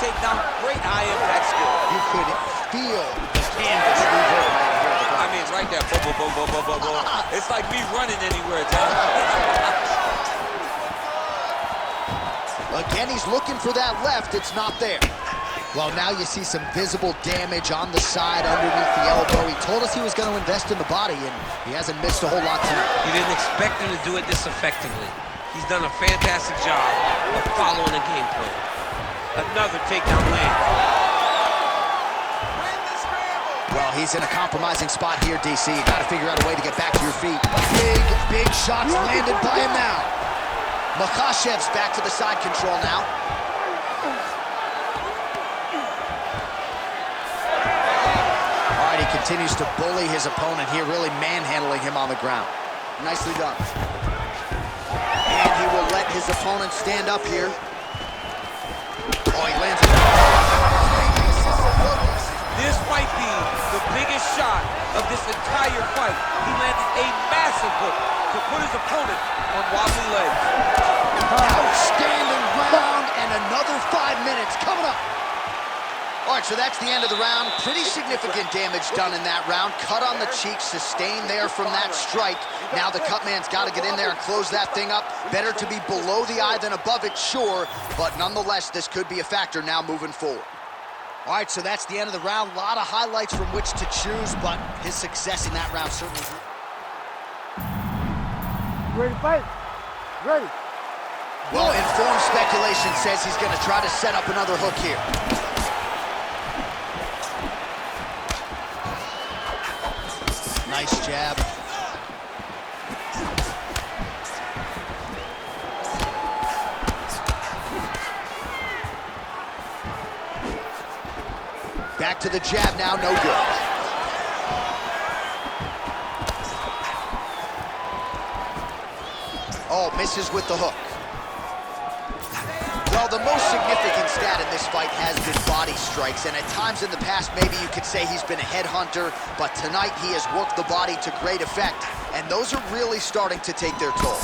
takedown. Great high-impact skill. You could feel the canvas reverberating here at the ground. I mean, right there. Boom, boom, boom, boom, boom, boom, boom. It's like me running anywhere, John. Again, he's looking for that left. It's not there. Well, now you see some visible damage on the side underneath the elbow. He told us he was going to invest in the body, and he hasn't missed a whole lot tonight. You didn't expect him to do it this effectively. He's done a fantastic job of following the game plan. Another takedown land. Well, he's in a compromising spot here, DC. You got to figure out a way to get back to your feet. Big shots landed by him now. Makhachev's back to the side control now. All right, he continues to bully his opponent here, really manhandling him on the ground. Nicely done. And he will let his opponent stand up here. Oh, he lands it. This might be the biggest shot of this entire fight. He landed a massive hook to put his opponent on wobbly legs. Outstanding round, and another 5 minutes coming up. All right, so that's the end of the round. Pretty significant damage done in that round. Cut on the cheek, sustained there from that strike. Now the cut man's got to get in there and close that thing up. Better to be below the eye than above it, sure, but nonetheless, this could be a factor now moving forward. All right, so that's the end of the round. A lot of highlights from which to choose, but his success in that round certainly... Ready to fight? Ready. Well, informed speculation says he's going to try to set up another hook here. Nice jab. Back to the jab now, no good. Oh, misses with the hook. Well, the most significant stat in this fight has been body strikes, and at times in the past, maybe you could say he's been a headhunter, but tonight he has worked the body to great effect, and those are really starting to take their toll.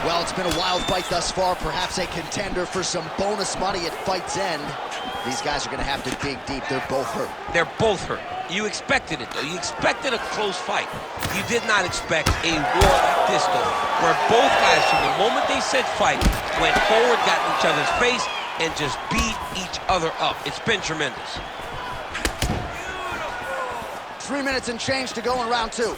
Well, it's been a wild fight thus far, perhaps a contender for some bonus money at fight's end. These guys are going to have to dig deep. They're both hurt. They're both hurt. You expected it, though. You expected a close fight. You did not expect a war like this, though, where both guys, from the moment they said fight, went forward, got in each other's face, and just beat each other up. It's been tremendous. 3 minutes and change to go in round two.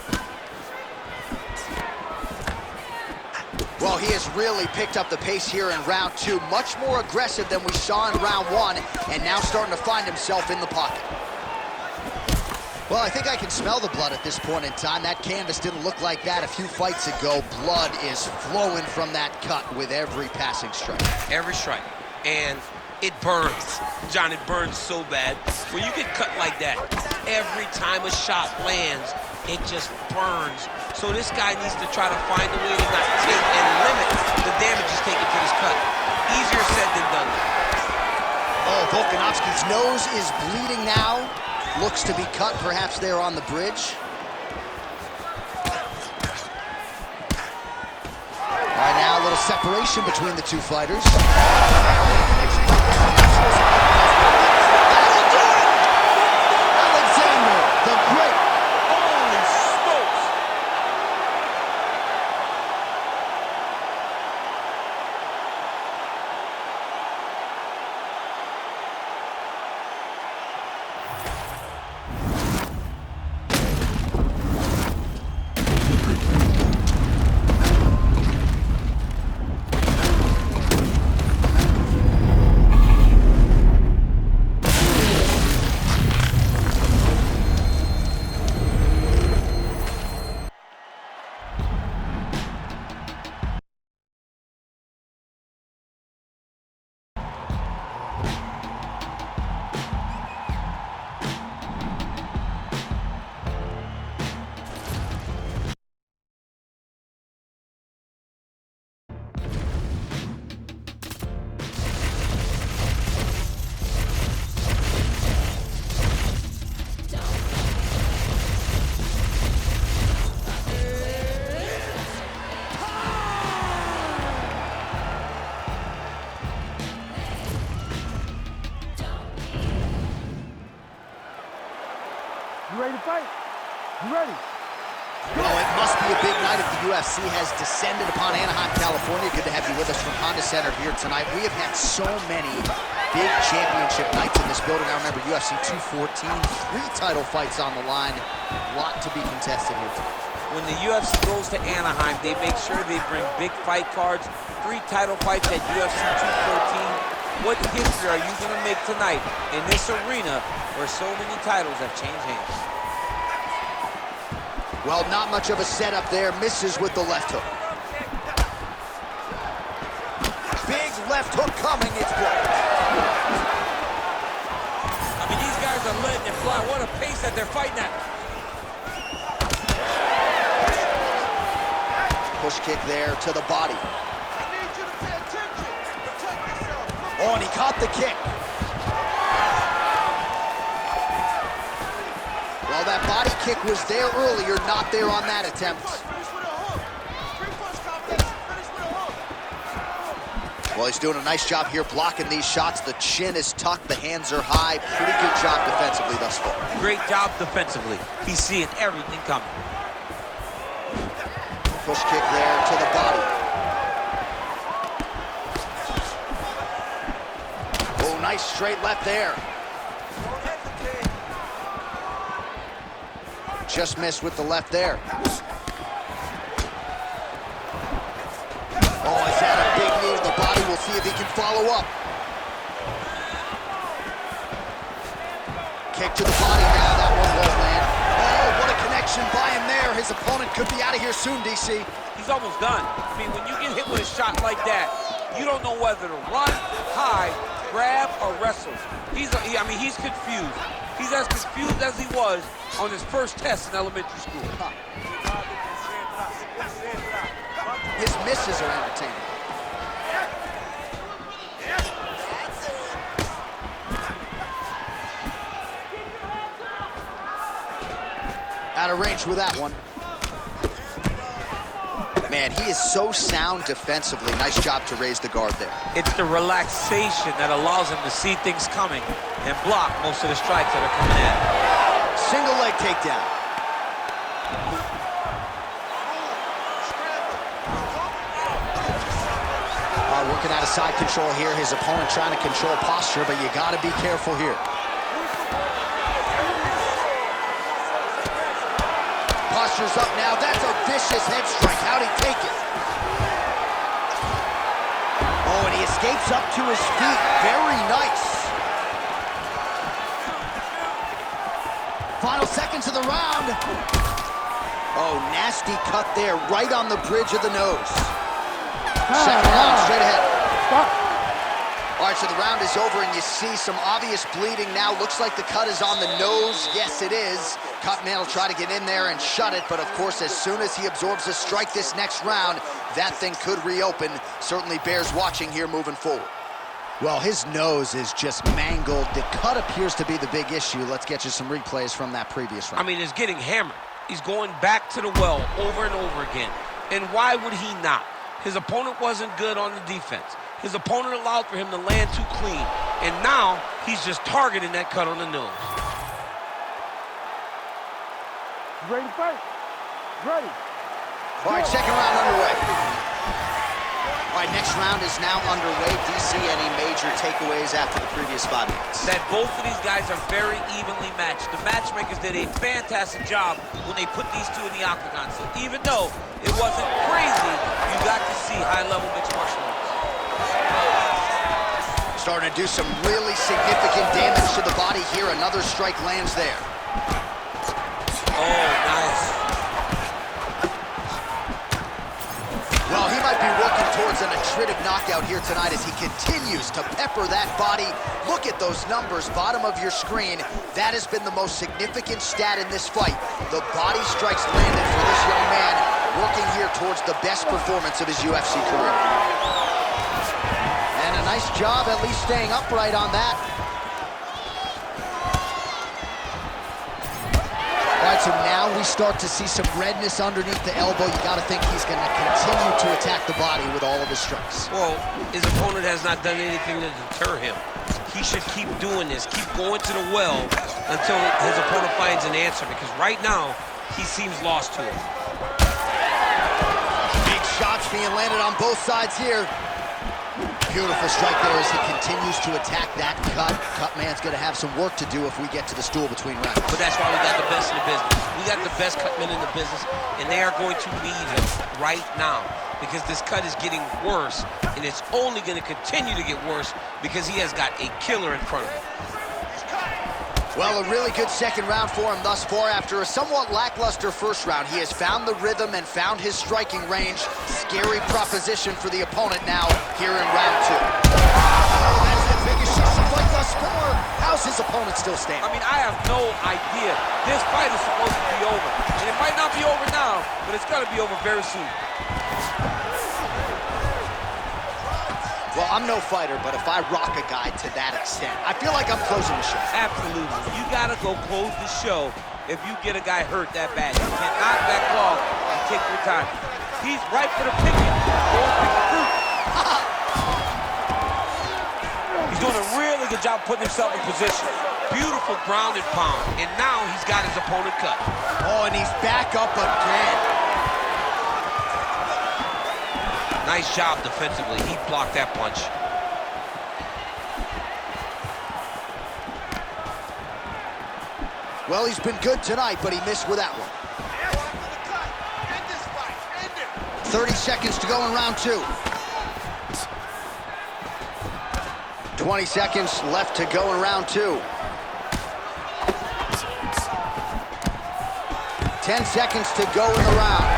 Well, he has really picked up the pace here in round two. Much more aggressive than we saw in round one, and now starting to find himself in the pocket. Well, I think I can smell the blood at this point in time. That canvas didn't look like that a few fights ago. Blood is flowing from that cut with every passing strike. Every strike. And it burns. John, it burns so bad. When you get cut like that, every time a shot lands, it just burns. So this guy needs to try to find a way to not take and limit the damage he's taking to this cut. Easier said than done. Oh, Volkanovski's nose is bleeding now. Looks to be cut, perhaps there on the bridge. All right, now a little separation between the two fighters. That'll do it! Alexander, the Great. Holy smokes! You ready to fight? You ready? Well, it must be a big night if the UFC has descended upon Anaheim, California. Good to have you with us from Honda Center here tonight. We have had so many big championship nights in this building. I remember UFC 214, 3 title fights on the line. A lot to be contested here tonight. When the UFC goes to Anaheim, they make sure they bring big fight cards, 3 title fights at UFC 214. What history are you going to make tonight in this arena where so many titles have changed hands? Well, not much of a setup there. Misses with the left hook. Big left hook coming. It's blocked. I mean, these guys are letting it fly. What a pace that they're fighting at. Push kick there to the body. I need you to pay attention. Protect yourself. Oh, and he caught the kick. Well, that body kick was there earlier, not there on that attempt. Finish with a hook. Three-punch combination. Finish with a hook. Well, he's doing a nice job here blocking these shots. The chin is tucked, the hands are high. Pretty good job defensively thus far. Great job defensively. He's seeing everything coming. Push kick there to the body. Oh, nice straight left there. Just missed with the left there. Oh, is that a big knee to the body? We'll see if he can follow up. Kick to the body now. That one won't land. Oh, what a connection by him there. His opponent could be out of here soon, DC. He's almost done. I mean, when you get hit with a shot like that, you don't know whether to run, hide, grab, or wrestle. He's confused. He's as confused as he was on his first test in elementary school. His misses are entertaining. Out of range with that one. Man, he is so sound defensively. Nice job to raise the guard there. It's the relaxation that allows him to see things coming and block most of the strikes that are coming in. Single leg takedown. Working out of side control here. His opponent trying to control posture, but you got to be careful here. Posture's up now. That's a vicious head strike. How'd he take it? Oh, and he escapes up to his feet. Very nice. Final seconds of the round. Oh, nasty cut there, right on the bridge of the nose. Second round, straight ahead. Stop. All right, so the round is over, and you see some obvious bleeding now. Looks like the cut is on the nose. Yes, it is. Cutman will try to get in there and shut it, but of course, as soon as he absorbs a strike this next round, that thing could reopen. Certainly bears watching here moving forward. Well, his nose is just mangled. The cut appears to be the big issue. Let's get you some replays from that previous round. I mean, it's getting hammered. He's going back to the well over and over again. And why would he not? His opponent wasn't good on the defense. His opponent allowed for him to land too clean. And now, he's just targeting that cut on the nose. You ready to fight? Ready. All right, second round underway. All right, next round is now underway. DC, any major takeaways after the previous 5 minutes? That both of these guys are very evenly matched. The matchmakers did a fantastic job when they put these two in the octagon. So even though it wasn't crazy, you got to see high-level mixed martial arts. Starting to do some really significant damage to the body here. Another strike lands there. Oh, nice. Well, he might be working towards an attritive knockout here tonight as he continues to pepper that body. Look at those numbers, bottom of your screen. That has been the most significant stat in this fight. The body strikes landed for this young man, working here towards the best performance of his UFC career. And a nice job at least staying upright on that. All right, so now we start to see some redness underneath the elbow. You got to think he's going to continue to attack the body with all of his strikes. Well, his opponent has not done anything to deter him. he should keep doing this, keep going to the well until his opponent finds an answer, because right now, he seems lost to it. Big shots being landed on both sides here. Beautiful strike there as he continues to attack that cut. Cutman's going to have some work to do if we get to the stool between rounds. But that's why we got the best in the business. We got the best cutmen in the business, and they are going to need him right now because this cut is getting worse, and it's only going to continue to get worse because he has got a killer in front of him. Well, a really good second round for him thus far. After a somewhat lackluster first round, he has found the rhythm and found his striking range. Scary proposition for the opponent now here in round two. Oh, that's the biggest shot of the fight thus far. How's his opponent still standing? I mean, I have no idea. This fight is supposed to be over. And it might not be over now, but it's got to be over very soon. Well, I'm no fighter, but if I rock a guy to that extent, I feel like I'm closing the show. Absolutely. You got to go close the show if you get a guy hurt that bad. You cannot back off and take your time. He's ripe for the picking. Go pick the fruit. He's doing a really good job putting himself in position. Beautiful ground and pound. And now he's got his opponent cut. Oh, and he's back up again. Nice job defensively. He blocked that punch. Well, he's been good tonight, but he missed with that one. 30 seconds to go in round two. 20 seconds left to go in round two. 10 seconds to go in the round.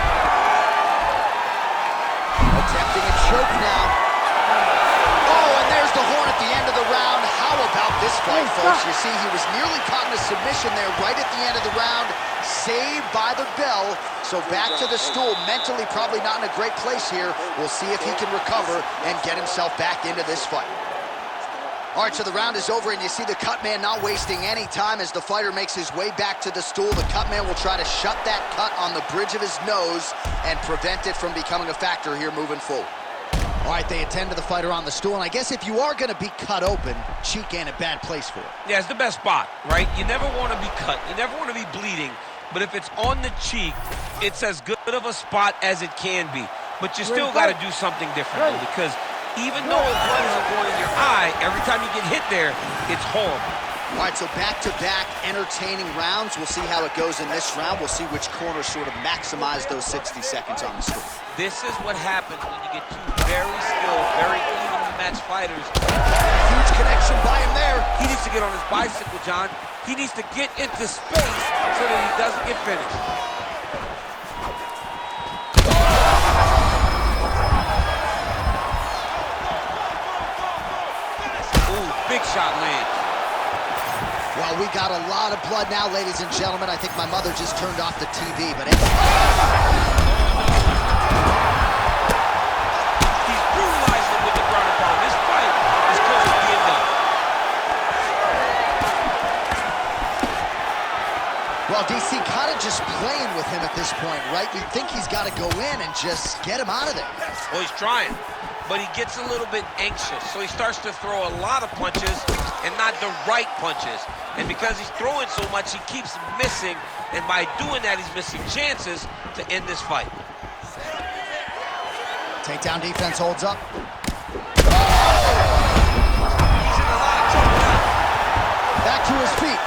Attempting a choke now. Oh, and there's the horn at the end of the round. How about this fight, folks? You see, he was nearly caught in a submission there right at the end of the round. Saved by the bell. So back to the stool. Mentally probably not in a great place here. We'll see if he can recover and get himself back into this fight. All right, so the round is over, and you see the Cutman not wasting any time as the fighter makes his way back to the stool. The Cutman will try to shut that cut on the bridge of his nose and prevent it from becoming a factor here moving forward. All right, they attend to the fighter on the stool, and I guess if you are going to be cut open, cheek ain't a bad place for it. Yeah, it's the best spot, right? You never want to be cut. You never want to be bleeding. But if it's on the cheek, it's as good of a spot as it can be. But you still got to do something different, because even though the blood isn't going in your eye, every time you get hit there, it's horrible. All right, so back-to-back entertaining rounds. We'll see how it goes in this round. We'll see which corner sort of maximize those 60 seconds on the stool. This is what happens when you get two very skilled, very evenly matched fighters. Huge connection by him there. He needs to get on his bicycle, John. He needs to get into space so that he doesn't get finished. Big shot lands. Well, we got a lot of blood now, ladies and gentlemen. I think my mother just turned off the TV, but it's... He's brutalized him with the ground and pound. This fight is close to being done. Well, DC kind of just playing with him at this point, right? You think he's got to go in and just get him out of there. Well, he's trying, but he gets a little bit anxious, so he starts to throw a lot of punches and not the right punches. And because he's throwing so much, he keeps missing, and by doing that, he's missing chances to end this fight. Takedown defense holds up. He's in a lot of trouble now. Back to his feet.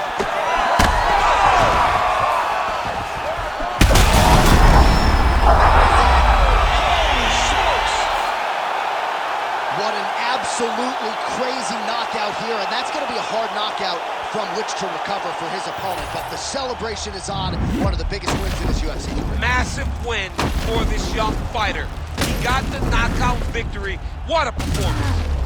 What an absolutely crazy knockout here, and that's going to be a hard knockout from which to recover for his opponent, but the celebration is on. One of the biggest wins in his UFC career. Massive win for this young fighter. He got the knockout victory. What a performance.